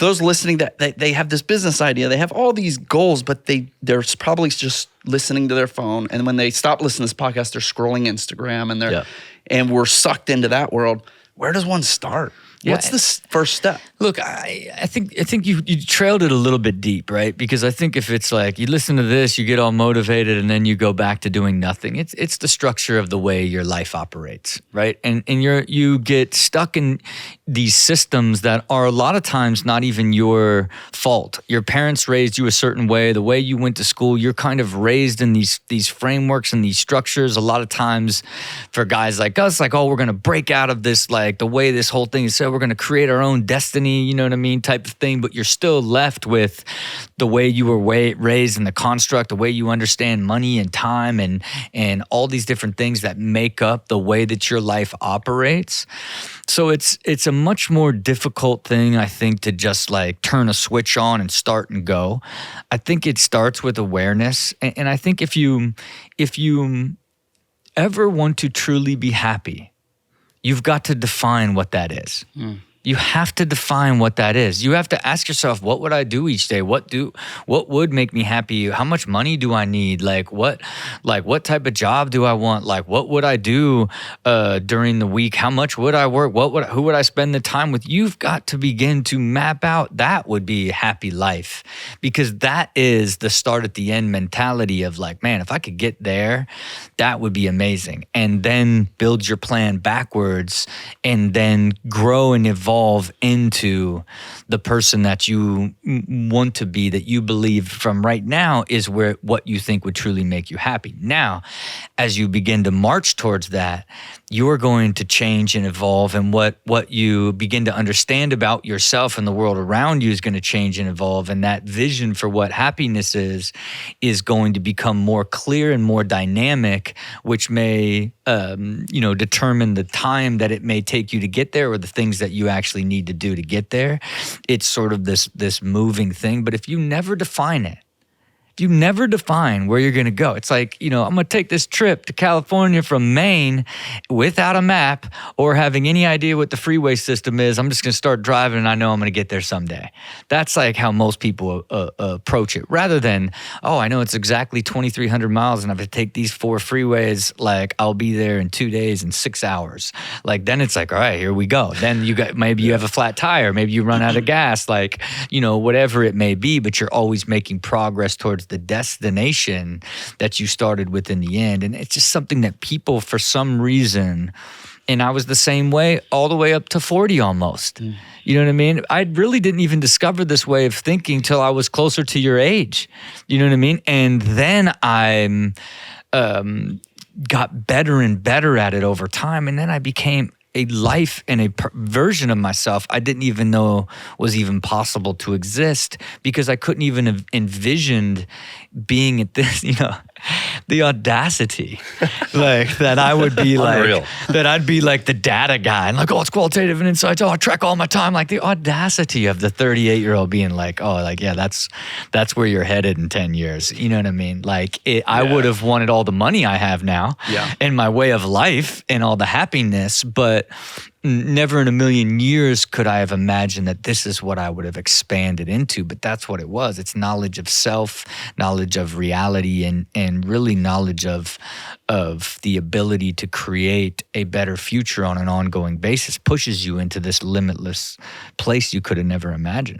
those listening that they have this business idea, they have all these goals, but they're probably just listening to their phone. And when they stop listening to this podcast, they're scrolling Instagram and we're sucked into that world. Where does one start? Yeah. What's the first step? Look, I think you trailed it a little bit deep, right? Because I think if it's like you listen to this, you get all motivated, and then you go back to doing nothing. It's the structure of the way your life operates, right? And you get stuck in these systems that are a lot of times not even your fault. Your parents raised you a certain way. The way you went to school, you're kind of raised in these frameworks and these structures. A lot of times, for guys like us, like, oh, we're gonna break out of this, like the way this whole thing is set. We're going to create our own destiny, you know what I mean, type of thing. But you're still left with the way you were raised in the construct, the way you understand money and time and all these different things that make up the way that your life operates. So it's a much more difficult thing, I think, to just like turn a switch on and start and go. I think it starts with awareness. And I think if you ever want to truly be happy, you've got to define what that is. You have to define what that is. You have to ask yourself, what would I do each day? What would make me happy? How much money do I need? What type of job do I want? Like, what would I do during the week? How much would I work? Who would I spend the time with? You've got to begin to map out that would be a happy life, because that is the start at the end mentality of like, man, if I could get there, that would be amazing. And then build your plan backwards and then grow and evolve into the person that you want to be, that you believe from right now is what you think would truly make you happy. Now, as you begin to march towards that, you're going to change and evolve, and what you begin to understand about yourself and the world around you is going to change and evolve, and that vision for what happiness is going to become more clear and more dynamic, which may determine the time that it may take you to get there, or the things that you actually need to do to get there. It's sort of this moving thing. But if you never define it, if you never define where you're going to go, it's like, I'm going to take this trip to California from Maine without a map or having any idea what the freeway system is. I'm just going to start driving and I know I'm going to get there someday. That's like how most people approach it, rather than, oh, I know it's exactly 2,300 miles and I have to take these 4 freeways. Like, I'll be there in 2 days and 6 hours. Like, then it's like, all right, here we go. Then maybe you have a flat tire. Maybe you run out of gas, like, whatever it may be, but you're always making progress towards the destination that you started with in the end. And it's just something that people, for some reason, and I was the same way all the way up to 40 almost. You know what I mean? I really didn't even discover this way of thinking till I was closer to your age. You know what I mean? And then I got better and better at it over time. And then I became a life and a version of myself I didn't even know was even possible to exist, because I couldn't even have envisioned being at this, the audacity, like that I would be like, that I'd be like the data guy and like, oh, it's qualitative and insights. Oh, I track all my time. Like the audacity of the 38-year-old being like, oh, like, yeah, that's where you're headed in 10 years. You know what I mean? Like I would have wanted all the money I have now and my way of life and all the happiness, but never in a million years could I have imagined that this is what I would have expanded into. But that's what it was. It's knowledge of self, knowledge of reality, and really knowledge of the ability to create a better future on an ongoing basis. Pushes you into this limitless place you could have never imagined.